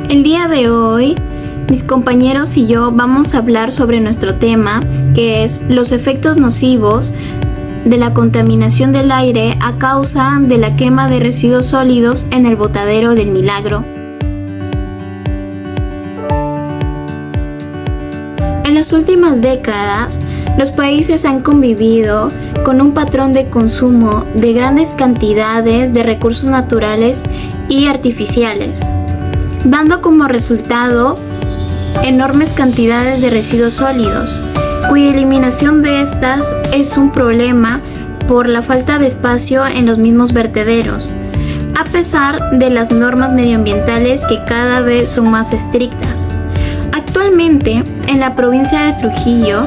El día de hoy, mis compañeros y yo vamos a hablar sobre nuestro tema, que es los efectos nocivos de la contaminación del aire a causa de la quema de residuos sólidos en el botadero del Milagro. En las últimas décadas, los países han convivido con un patrón de consumo de grandes cantidades de recursos naturales y artificiales, dando como resultado enormes cantidades de residuos sólidos, cuya eliminación de estas es un problema por la falta de espacio en los mismos vertederos, a pesar de las normas medioambientales que cada vez son más estrictas. Actualmente, en la provincia de Trujillo,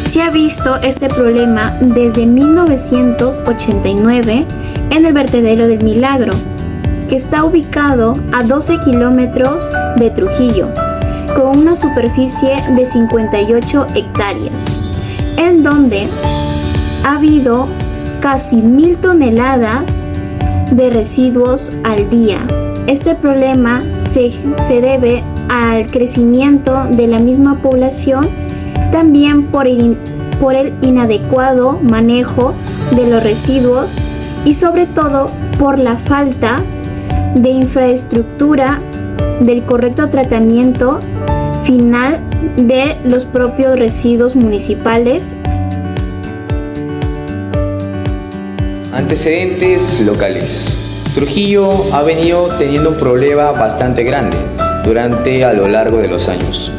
se ha visto este problema desde 1989 en el vertedero del Milagro, que está ubicado a 12 kilómetros de Trujillo, con una superficie de 58 hectáreas, en donde ha habido casi 1.000 toneladas de residuos al día. Este problema se debe al crecimiento de la misma población, también por el inadecuado manejo de los residuos y sobre todo por la falta de infraestructura del correcto tratamiento final de los propios residuos municipales. Antecedentes locales. Trujillo ha venido teniendo un problema bastante grande a lo largo de los años,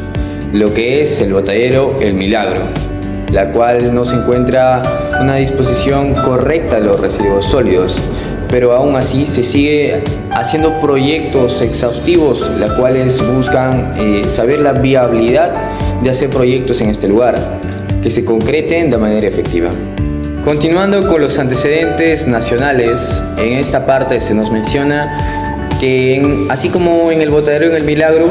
lo que es el botadero El Milagro, la cual no se encuentra una disposición correcta de los residuos sólidos, pero aún así se sigue haciendo proyectos exhaustivos, los cuales buscan saber la viabilidad de hacer proyectos en este lugar, que se concreten de manera efectiva. Continuando con los antecedentes nacionales, en esta parte se nos menciona que así como en el botadero en El Milagro,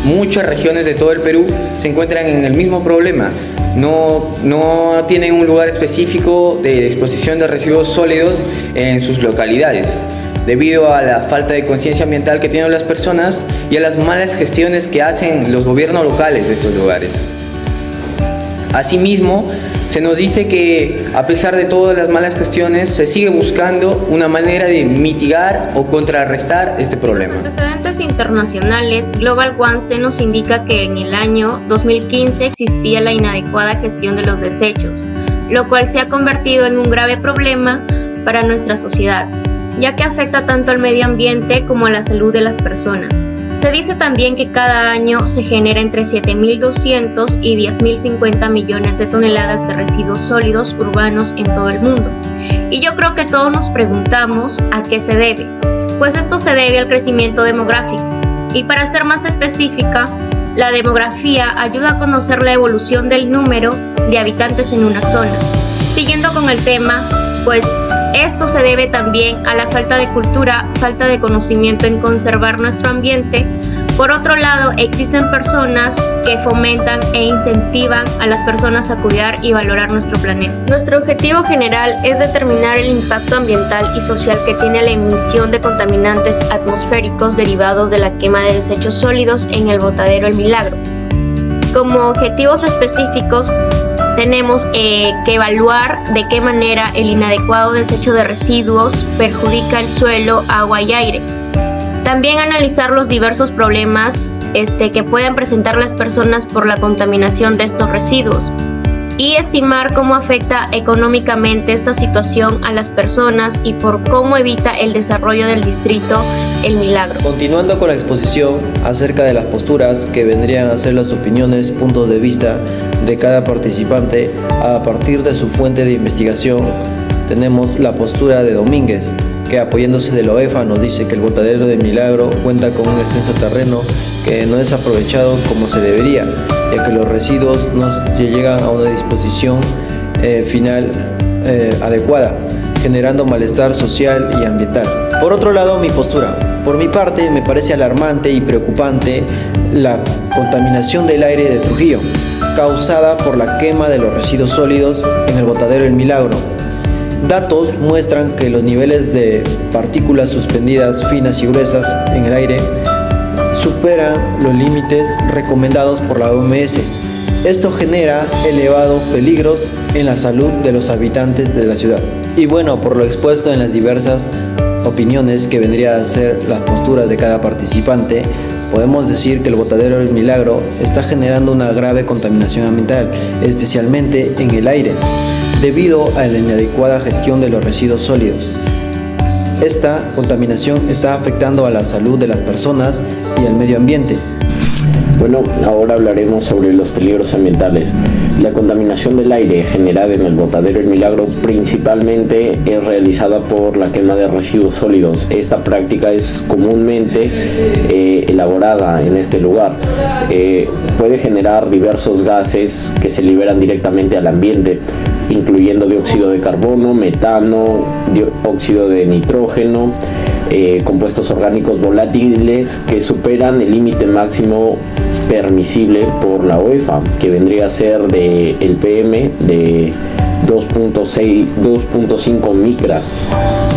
muchas regiones de todo el Perú se encuentran en el mismo problema. No tienen un lugar específico de disposición de residuos sólidos en sus localidades, debido a la falta de conciencia ambiental que tienen las personas y a las malas gestiones que hacen los gobiernos locales de estos lugares. Asimismo, se nos dice que a pesar de todas las malas gestiones, se sigue buscando una manera de mitigar o contrarrestar este problema. Antecedentes internacionales, Global One nos indica que en el año 2015 existía la inadecuada gestión de los desechos, lo cual se ha convertido en un grave problema para nuestra sociedad, ya que afecta tanto al medio ambiente como a la salud de las personas. Se dice también que cada año se genera entre 7.200 y 10.050 millones de toneladas de residuos sólidos urbanos en todo el mundo. Y yo creo que todos nos preguntamos a qué se debe. Pues esto se debe al crecimiento demográfico. Y para ser más específica, la demografía ayuda a conocer la evolución del número de habitantes en una zona. Siguiendo con el tema, pues esto se debe también a la falta de cultura, falta de conocimiento en conservar nuestro ambiente. Por otro lado, existen personas que fomentan e incentivan a las personas a cuidar y valorar nuestro planeta. Nuestro objetivo general es determinar el impacto ambiental y social que tiene la emisión de contaminantes atmosféricos derivados de la quema de desechos sólidos en el botadero El Milagro. Como objetivos específicos, tenemos que evaluar de qué manera el inadecuado desecho de residuos perjudica el suelo, agua y aire. También analizar los diversos problemas que pueden presentar las personas por la contaminación de estos residuos y estimar cómo afecta económicamente esta situación a las personas y por cómo evita el desarrollo del distrito El Milagro. Continuando con la exposición acerca de las posturas que vendrían a ser las opiniones, puntos de vista de cada participante a partir de su fuente de investigación, tenemos la postura de Domínguez, que apoyándose de la OEFA nos dice que el botadero de Milagro cuenta con un extenso terreno que no es aprovechado como se debería, ya que los residuos no llegan a una disposición final adecuada, generando malestar social y ambiental. Por otro lado, mi postura. Por mi parte, me parece alarmante y preocupante la contaminación del aire de Trujillo, causada por la quema de los residuos sólidos en el botadero El Milagro. Datos muestran que los niveles de partículas suspendidas finas y gruesas en el aire superan los límites recomendados por la OMS. Esto genera elevados peligros en la salud de los habitantes de la ciudad. Y bueno, por lo expuesto en las diversas opiniones que vendría a ser las posturas de cada participante, podemos decir que el botadero del Milagro está generando una grave contaminación ambiental, especialmente en el aire, debido a la inadecuada gestión de los residuos sólidos. Esta contaminación está afectando a la salud de las personas y al medio ambiente. Bueno, ahora hablaremos sobre los peligros ambientales. La contaminación del aire generada en el botadero El Milagro principalmente es realizada por la quema de residuos sólidos. Esta práctica es comúnmente elaborada en este lugar. Puede generar diversos gases que se liberan directamente al ambiente, incluyendo dióxido de carbono, metano, óxido de nitrógeno, compuestos orgánicos volátiles que superan el límite máximo permisible por la UEFA, que vendría a ser de el PM de 2.5 micras.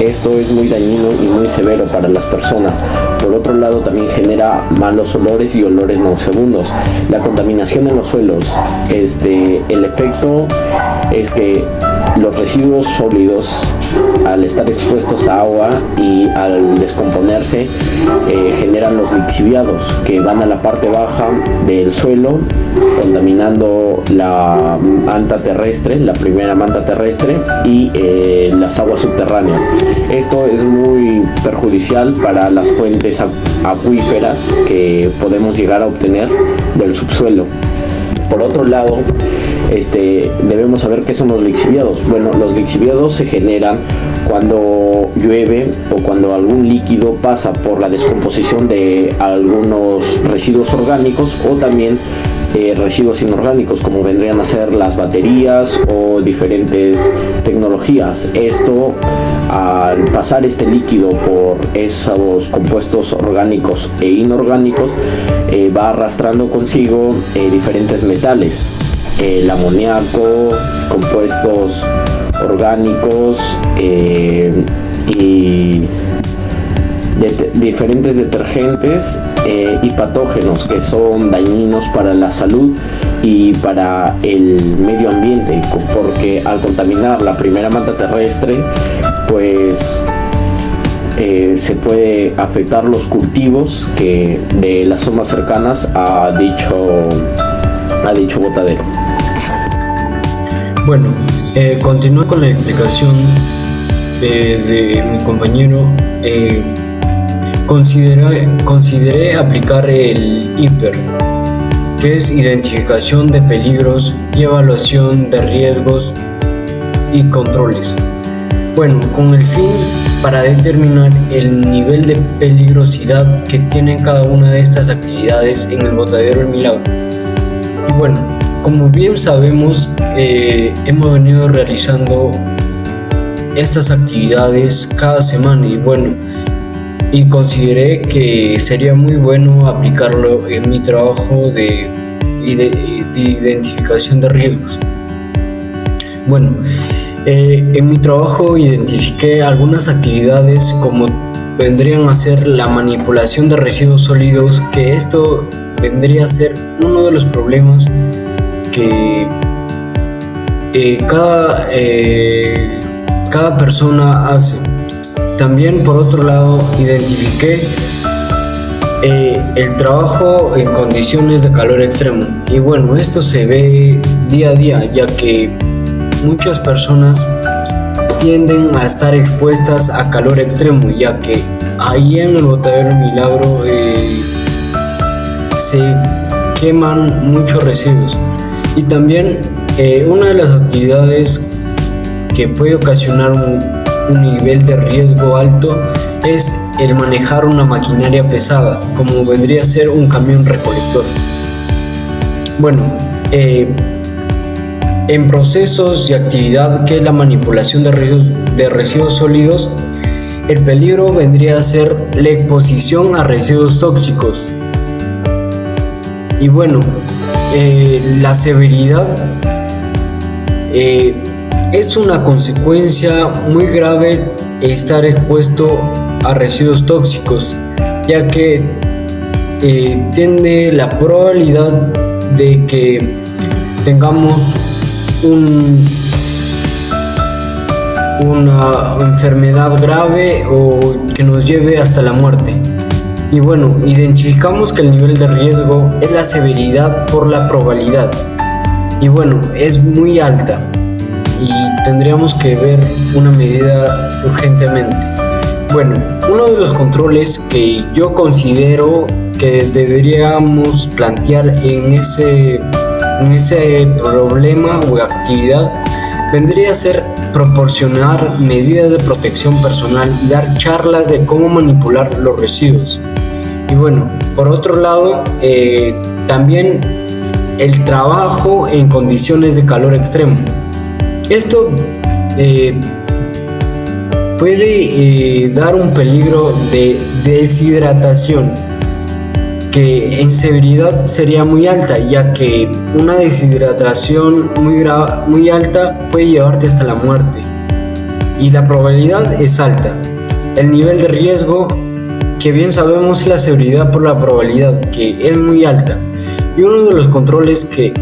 Esto es muy dañino y muy severo para las personas. Por otro lado, también genera malos olores y olores nauseabundos. La contaminación en los suelos, el efecto es que los residuos sólidos, al estar expuestos a agua y al descomponerse, generan los lixiviados, que van a la parte baja del suelo, contaminando la manta terrestre, la primera manta terrestre, y las aguas subterráneas. Esto es muy perjudicial para las fuentes acuíferas que podemos llegar a obtener del subsuelo. Por otro lado, debemos saber qué son los lixiviados. Bueno, los lixiviados se generan cuando llueve o cuando algún líquido pasa por la descomposición de algunos residuos orgánicos, o también residuos inorgánicos, como vendrían a ser las baterías o diferentes tecnologías. Esto, al pasar este líquido por esos compuestos orgánicos e inorgánicos, va arrastrando consigo diferentes metales, el amoníaco, compuestos orgánicos y diferentes detergentes y patógenos que son dañinos para la salud y para el medio ambiente, porque al contaminar la primera manta terrestre, pues se puede afectar los cultivos de las zonas cercanas a dicho botadero. Bueno, continúo con la explicación de mi compañero. Consideré aplicar el IPER, que es identificación de peligros y evaluación de riesgos y controles. Bueno, con el fin para determinar el nivel de peligrosidad que tienen cada una de estas actividades en el botadero El Milagro. Y bueno, como bien sabemos, hemos venido realizando estas actividades cada semana, y consideré que sería muy bueno aplicarlo en mi trabajo de identificación de riesgos. Bueno, en mi trabajo identifiqué algunas actividades como vendrían a ser la manipulación de residuos sólidos, que esto vendría a ser uno de los problemas que cada persona hace. También, por otro lado, identifiqué el trabajo en condiciones de calor extremo. Y bueno, esto se ve día a día, ya que muchas personas tienden a estar expuestas a calor extremo, ya que ahí en el botadero El Milagro se queman muchos residuos. Y también una de las actividades que puede ocasionar un nivel de riesgo alto es el manejar una maquinaria pesada, como vendría a ser un camión recolector. Bueno, en procesos y actividad que es la manipulación de residuos sólidos, el peligro vendría a ser la exposición a residuos tóxicos. Y bueno, la severidad es una consecuencia muy grave estar expuesto a residuos tóxicos, ya que tiene la probabilidad de que tengamos una enfermedad grave o que nos lleve hasta la muerte. Y bueno, identificamos que el nivel de riesgo es la severidad por la probabilidad. Y bueno, es muy alta y tendríamos que ver una medida urgentemente. Bueno, uno de los controles que yo considero que deberíamos plantear en ese problema o actividad vendría a ser proporcionar medidas de protección personal y dar charlas de cómo manipular los residuos. Y bueno, por otro lado, también el trabajo en condiciones de calor extremo. Esto puede dar un peligro de deshidratación que en severidad sería muy alta, ya que una deshidratación muy alta puede llevarte hasta la muerte y la probabilidad es alta. El nivel de riesgo, que bien sabemos, es la severidad por la probabilidad, que es muy alta. Y uno de los controles que,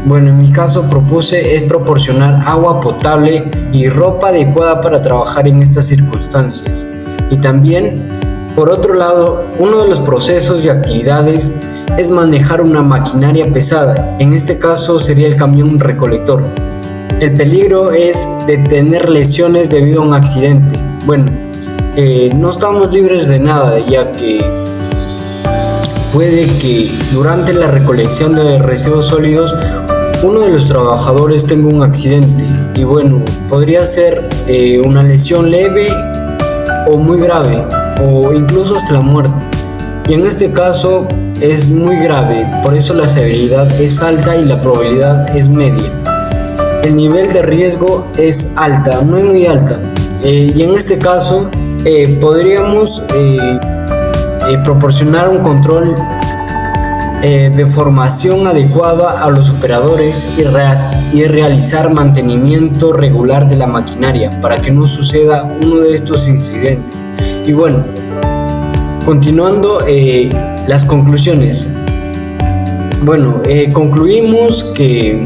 bueno, en mi caso propuse es proporcionar agua potable y ropa adecuada para trabajar en estas circunstancias. Y también, por otro lado, uno de los procesos y actividades es manejar una maquinaria pesada. En este caso sería el camión recolector. El peligro es de tener lesiones debido a un accidente. Bueno, no estamos libres de nada, ya que puede que durante la recolección de residuos sólidos uno de los trabajadores tenga un accidente y bueno, podría ser una lesión leve o muy grave o incluso hasta la muerte. Y en este caso es muy grave, por eso la severidad es alta y la probabilidad es media. El nivel de riesgo es alta, no es muy alta. Y en este caso podríamos proporcionar un control de formación adecuada a los operadores y realizar mantenimiento regular de la maquinaria para que no suceda uno de estos incidentes. Y bueno, continuando las conclusiones. Bueno, concluimos que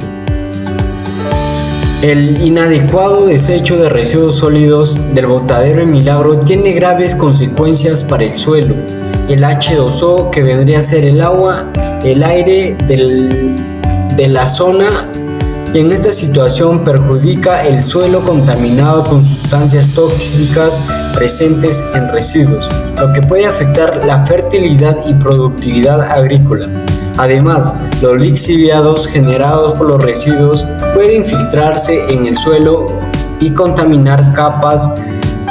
el inadecuado desecho de residuos sólidos del botadero El Milagro tiene graves consecuencias para el suelo, el H2O, que vendría a ser el agua, el aire de la zona, y en esta situación perjudica el suelo contaminado con sustancias tóxicas presentes en residuos, lo que puede afectar la fertilidad y productividad agrícola. Además, los lixiviados generados por los residuos pueden infiltrarse en el suelo y contaminar capas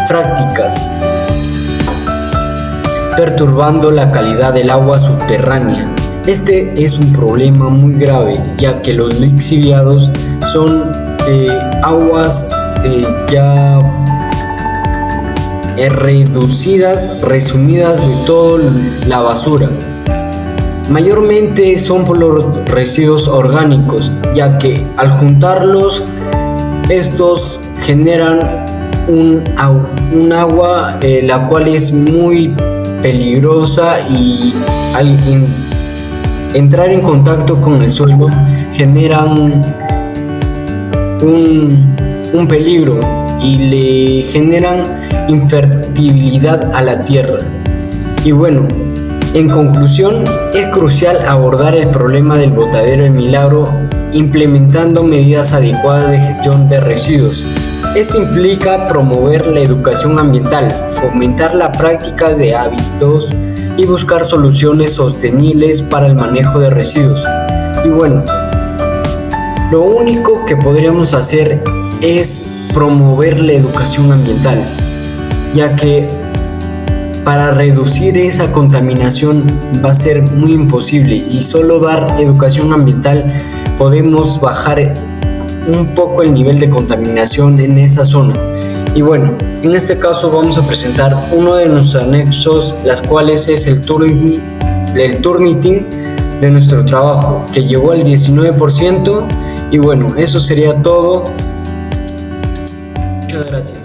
frácticas, perturbando la calidad del agua subterránea. Este es un problema muy grave, ya que los lixiviados son aguas ya resumidas de toda la basura. Mayormente son por los residuos orgánicos, ya que al juntarlos, estos generan un agua la cual es muy peligrosa y al entrar en contacto con el suelo generan un peligro y le generan infertilidad a la tierra. Y bueno, en conclusión, es crucial abordar el problema del botadero El Milagro implementando medidas adecuadas de gestión de residuos. Esto implica promover la educación ambiental, fomentar la práctica de hábitos y buscar soluciones sostenibles para el manejo de residuos. Y bueno, lo único que podríamos hacer es promover la educación ambiental, ya que para reducir esa contaminación va a ser muy imposible y solo dar educación ambiental podemos bajar un poco el nivel de contaminación en esa zona. Y bueno, en este caso vamos a presentar uno de nuestros anexos, las cuales es el Turnitin de nuestro trabajo, que llegó al 19%. Y bueno, eso sería todo. Muchas gracias.